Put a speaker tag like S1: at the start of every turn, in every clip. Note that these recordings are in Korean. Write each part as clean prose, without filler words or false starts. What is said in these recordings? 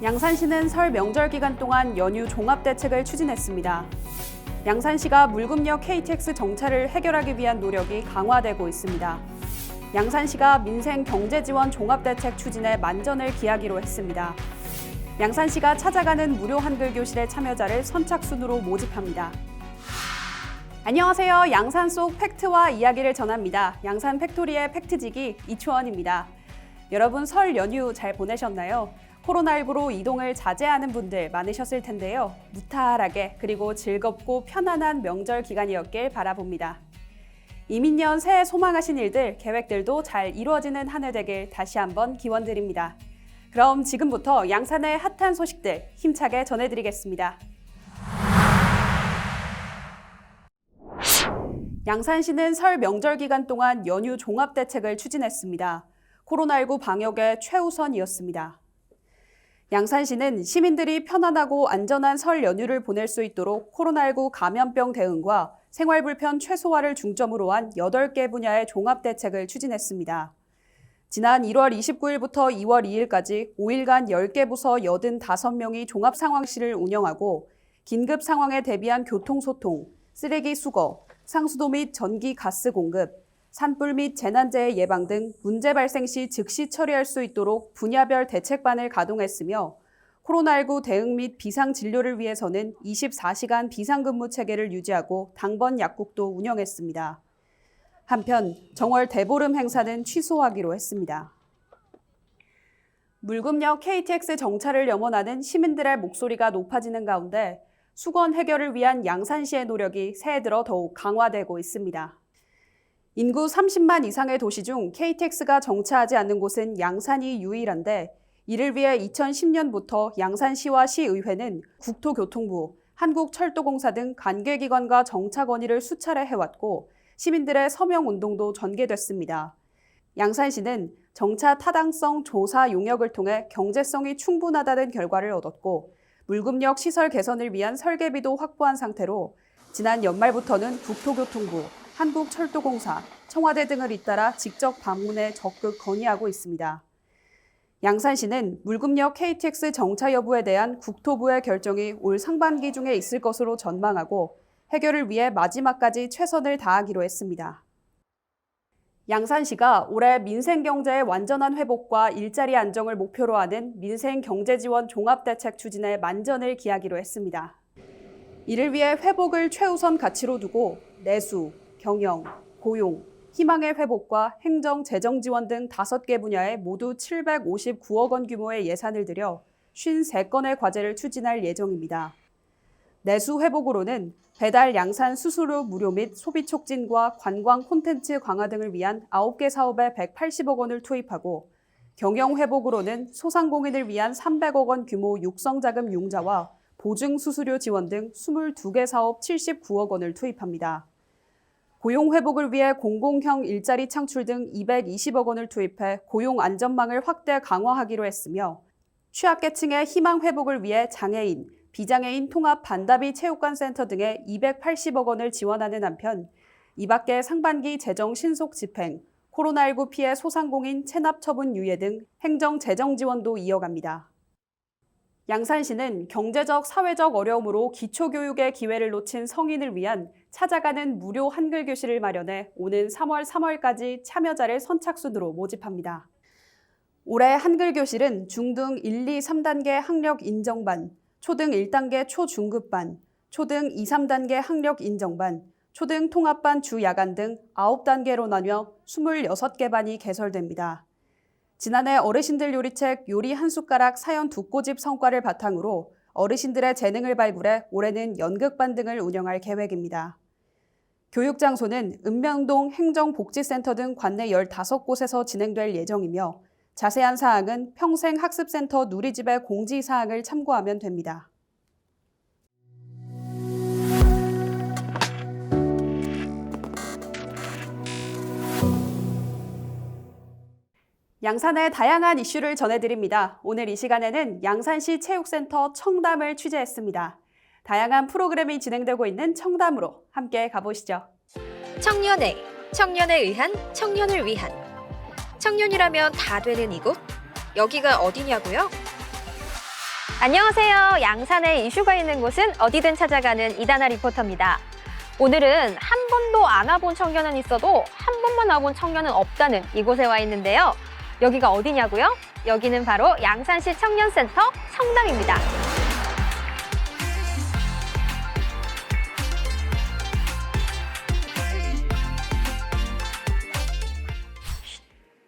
S1: 양산시는 설 명절 기간 동안 연휴 종합대책을 추진했습니다. 양산시가 물금역 KTX 정차를 해결하기 위한 노력이 강화되고 있습니다. 양산시가 민생 경제 지원 종합대책 추진에 만전을 기하기로 했습니다. 양산시가 찾아가는 무료 한글 교실의 참여자를 선착순으로 모집합니다. 안녕하세요. 양산 속 팩트와 이야기를 전합니다. 양산 팩토리의 팩트지기 이초원입니다. 여러분 설 연휴 잘 보내셨나요? 코로나19로 이동을 자제하는 분들 많으셨을 텐데요. 무탈하게 그리고 즐겁고 편안한 명절 기간이었길 바라봅니다. 이민년 새해 소망하신 일들, 계획들도 잘 이루어지는 한 해 되길 다시 한번 기원드립니다. 그럼 지금부터 양산의 핫한 소식들 힘차게 전해드리겠습니다. 양산시는 설 명절 기간 동안 연휴 종합대책을 추진했습니다. 코로나19 방역의 최우선이었습니다. 양산시는 시민들이 편안하고 안전한 설 연휴를 보낼 수 있도록 코로나19 감염병 대응과 생활불편 최소화를 중점으로 한 8개 분야의 종합대책을 추진했습니다. 지난 1월 29일부터 2월 2일까지 5일간 10개 부서 85명이 종합상황실을 운영하고 긴급 상황에 대비한 교통소통, 쓰레기 수거, 상수도 및 전기 가스 공급, 산불 및 재난재해 예방 등 문제 발생 시 즉시 처리할 수 있도록 분야별 대책반을 가동했으며 코로나19 대응 및 비상진료를 위해서는 24시간 비상근무 체계를 유지하고 당번 약국도 운영했습니다. 한편 정월 대보름 행사는 취소하기로 했습니다. 물금역 KTX 정차를 염원하는 시민들의 목소리가 높아지는 가운데 수건 해결을 위한 양산시의 노력이 새해 들어 더욱 강화되고 있습니다. 인구 30만 이상의 도시 중 KTX가 정차하지 않는 곳은 양산이 유일한데 이를 위해 2010년부터 양산시와 시의회는 국토교통부, 한국철도공사 등 관계기관과 정차 건의를 수차례 해왔고 시민들의 서명운동도 전개됐습니다. 양산시는 정차 타당성 조사 용역을 통해 경제성이 충분하다는 결과를 얻었고 물금역 시설 개선을 위한 설계비도 확보한 상태로 지난 연말부터는 국토교통부, 한국철도공사, 청와대 등을 잇따라 직접 방문해 적극 건의하고 있습니다. 양산시는 물금역 KTX 정차 여부에 대한 국토부의 결정이 올 상반기 중에 있을 것으로 전망하고 해결을 위해 마지막까지 최선을 다하기로 했습니다. 양산시가 올해 민생경제의 완전한 회복과 일자리 안정을 목표로 하는 민생경제지원 종합대책 추진에 만전을 기하기로 했습니다. 이를 위해 회복을 최우선 가치로 두고 내수, 경영, 고용, 희망의 회복과 행정, 재정 지원 등 5개 분야에 모두 759억 원 규모의 예산을 들여 53건의 과제를 추진할 예정입니다. 내수 회복으로는 배달 양산 수수료 무료 및 소비 촉진과 관광 콘텐츠 강화 등을 위한 9개 사업에 180억 원을 투입하고 경영 회복으로는 소상공인을 위한 300억 원 규모 육성자금 융자와 보증 수수료 지원 등 22개 사업 79억 원을 투입합니다. 고용 회복을 위해 공공형 일자리 창출 등 220억 원을 투입해 고용 안전망을 확대 강화하기로 했으며 취약계층의 희망 회복을 위해 장애인, 비장애인 통합 반다비 체육관 센터 등에 280억 원을 지원하는 한편 이 밖에 상반기 재정 신속 집행, 코로나19 피해 소상공인 체납 처분 유예 등 행정 재정 지원도 이어갑니다. 양산시는 경제적, 사회적 어려움으로 기초교육의 기회를 놓친 성인을 위한 찾아가는 무료 한글 교실을 마련해 오는 3월까지 참여자를 선착순으로 모집합니다. 올해 한글 교실은 중등 1, 2, 3단계 학력 인정반, 초등 1단계 초중급반, 초등 2, 3단계 학력 인정반, 초등 통합반 주야간 등 9단계로 나뉘어 26개 반이 개설됩니다. 지난해 어르신들 요리책 요리 한 숟가락 사연 2꼬집 성과를 바탕으로 어르신들의 재능을 발굴해 올해는 연극반 등을 운영할 계획입니다. 교육 장소는 읍명동 행정복지센터 등 관내 15곳에서 진행될 예정이며 자세한 사항은 평생학습센터 누리집의 공지사항을 참고하면 됩니다. 양산의 다양한 이슈를 전해드립니다. 오늘 이 시간에는 양산시 체육센터 청담을 취재했습니다. 다양한 프로그램이 진행되고 있는 청담으로 함께 가보시죠.
S2: 청년에 의한 청년을 위한 청년이라면 다 되는 이곳? 여기가 어디냐고요? 안녕하세요. 양산에 이슈가 있는 곳은 어디든 찾아가는 이다나 리포터입니다. 오늘은 한 번도 안 와본 청년은 있어도 한 번만 와본 청년은 없다는 이곳에 와 있는데요. 여기가 어디냐고요? 여기는 바로 양산시 청년센터 청담입니다.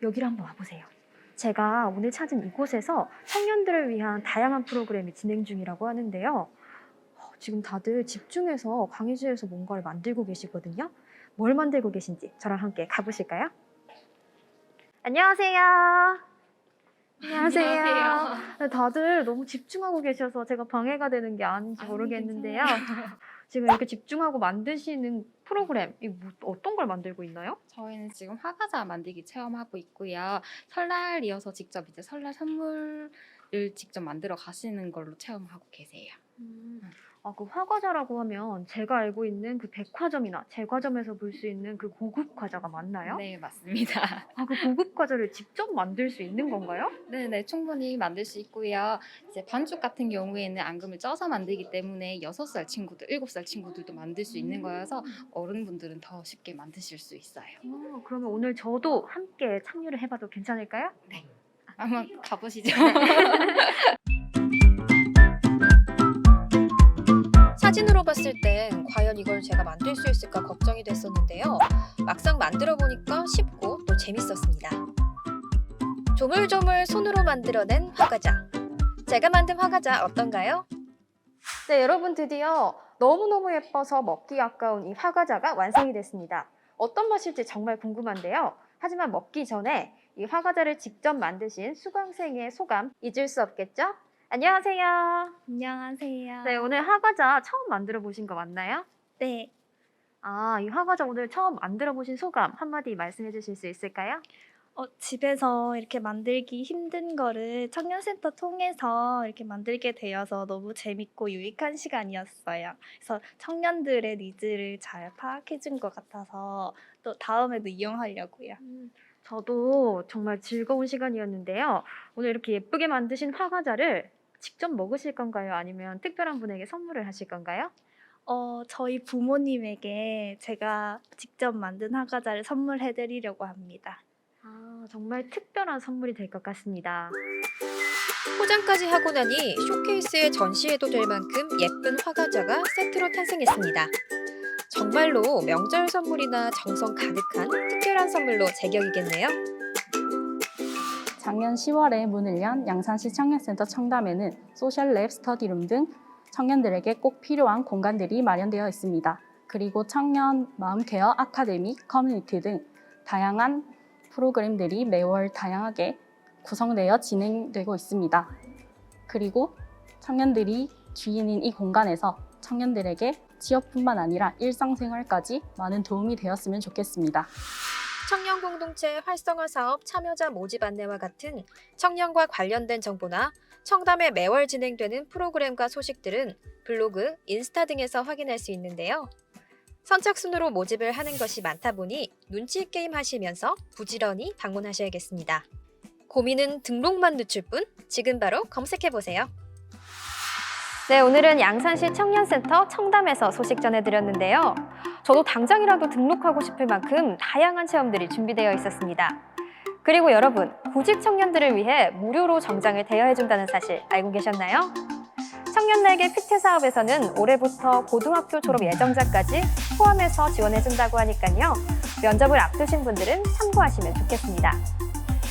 S2: 여기를 한번 와보세요. 제가 오늘 찾은 이곳에서 청년들을 위한 다양한 프로그램이 진행 중이라고 하는데요. 지금 다들 집중해서 강의실에서 뭔가를 만들고 계시거든요. 뭘 만들고 계신지 저랑 함께 가보실까요? 안녕하세요. 안녕하세요. 다들 너무 집중하고 계셔서 제가 방해가 되는 게 아닌지 모르겠는데요. 지금 이렇게 집중하고 만드시는 프로그램, 어떤 걸 만들고 있나요?
S3: 저희는 지금 화과자 만들기 체험하고 있고요. 설날이어서 직접 이제 설날 선물을 직접 만들어 가시는 걸로 체험하고 계세요.
S2: 그 화과자라고 하면 제가 알고 있는 그 백화점이나 제과점에서 볼 수 있는 그 고급 과자가 맞나요?
S3: 네, 맞습니다.
S2: 그 고급 과자를 직접 만들 수 있는 건가요?
S3: 네, 충분히 만들 수 있고요. 이제 반죽 같은 경우에는 앙금을 쪄서 만들기 때문에 6살 친구들, 7살 친구들도 만들 수 있는 거여서 어른분들은 더 쉽게 만드실 수 있어요.
S2: 그러면 오늘 저도 함께 참여를 해봐도 괜찮을까요?
S3: 한번 가보시죠.
S2: 사진으로 봤을 땐 과연 이걸 제가 만들 수 있을까 걱정이 됐었는데요. 막상 만들어 보니까 쉽고 또 재밌었습니다. 조물조물 손으로 만들어낸 화과자. 제가 만든 화과자 어떤가요? 네, 여러분 드디어 너무너무 예뻐서 먹기 아까운 이 화과자가 완성이 됐습니다. 어떤 맛일지 정말 궁금한데요. 하지만 먹기 전에 이 화과자를 직접 만드신 수강생의 소감 잊을 수 없겠죠? 안녕하세요.
S4: 안녕하세요.
S2: 네, 오늘 화과자 처음 만들어 보신 거 맞나요?
S4: 네,
S2: 이 화과자 오늘 처음 만들어 보신 소감 한마디 말씀해 주실 수 있을까요?
S4: 집에서 이렇게 만들기 힘든 거를 청년센터 통해서 이렇게 만들게 되어서 너무 재밌고 유익한 시간이었어요. 그래서 청년들의 니즈를 잘 파악해 준 것 같아서 또 다음에도 이용하려고요.
S2: 저도 정말 즐거운 시간이었는데요. 오늘 이렇게 예쁘게 만드신 화과자를 직접 먹으실 건가요? 아니면 특별한 분에게 선물을 하실 건가요?
S4: 저희 부모님에게 제가 직접 만든 화과자를 선물해 드리려고 합니다.
S2: 정말 특별한 선물이 될 것 같습니다.
S5: 포장까지 하고 나니 쇼케이스에 전시해도 될 만큼 예쁜 화과자가 세트로 탄생했습니다. 정말로 명절 선물이나 정성 가득한 특별한 선물로 제격이겠네요.
S6: 작년 10월에 문을 연 양산시 청년센터 청담에는 소셜랩 스터디룸 등 청년들에게 꼭 필요한 공간들이 마련되어 있습니다. 그리고 청년 마음케어 아카데미, 커뮤니티 등 다양한 프로그램들이 매월 다양하게 구성되어 진행되고 있습니다. 그리고 청년들이 주인인 이 공간에서 청년들에게 취업뿐만 아니라 일상생활까지 많은 도움이 되었으면 좋겠습니다.
S5: 청년 공동체 활성화 사업 참여자 모집 안내와 같은 청년과 관련된 정보나 청담에 매월 진행되는 프로그램과 소식들은 블로그, 인스타 등에서 확인할 수 있는데요. 선착순으로 모집을 하는 것이 많다 보니 눈치 게임 하시면서 부지런히 방문하셔야겠습니다. 고민은 등록만 늦출 뿐 지금 바로 검색해보세요.
S2: 네, 오늘은 양산시 청년센터 청담에서 소식 전해드렸는데요. 저도 당장이라도 등록하고 싶을 만큼 다양한 체험들이 준비되어 있었습니다. 그리고 여러분, 구직 청년들을 위해 무료로 정장을 대여해준다는 사실 알고 계셨나요? 청년날개 핏트 사업에서는 올해부터 고등학교 졸업 예정자까지 포함해서 지원해준다고 하니까요. 면접을 앞두신 분들은 참고하시면 좋겠습니다.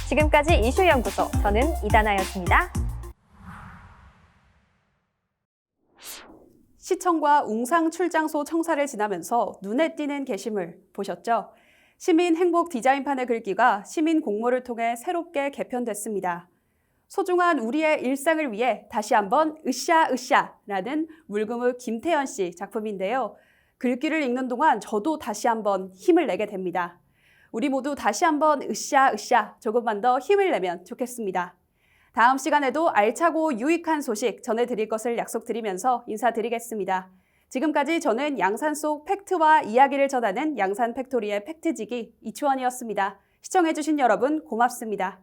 S2: 지금까지 이슈연구소, 저는 이다나였습니다.
S1: 시청과 웅상 출장소 청사를 지나면서 눈에 띄는 게시물 보셨죠? 시민 행복 디자인판의 글귀가 시민 공모를 통해 새롭게 개편됐습니다. 소중한 우리의 일상을 위해 다시 한번 으쌰으쌰라는 물금의 김태현 씨 작품인데요. 글귀를 읽는 동안 저도 다시 한번 힘을 내게 됩니다. 우리 모두 다시 한번 으쌰으쌰 조금만 더 힘을 내면 좋겠습니다. 다음 시간에도 알차고 유익한 소식 전해드릴 것을 약속드리면서 인사드리겠습니다. 지금까지 저는 양산 속 팩트와 이야기를 전하는 양산 팩토리의 팩트지기 이초원이었습니다. 시청해주신 여러분 고맙습니다.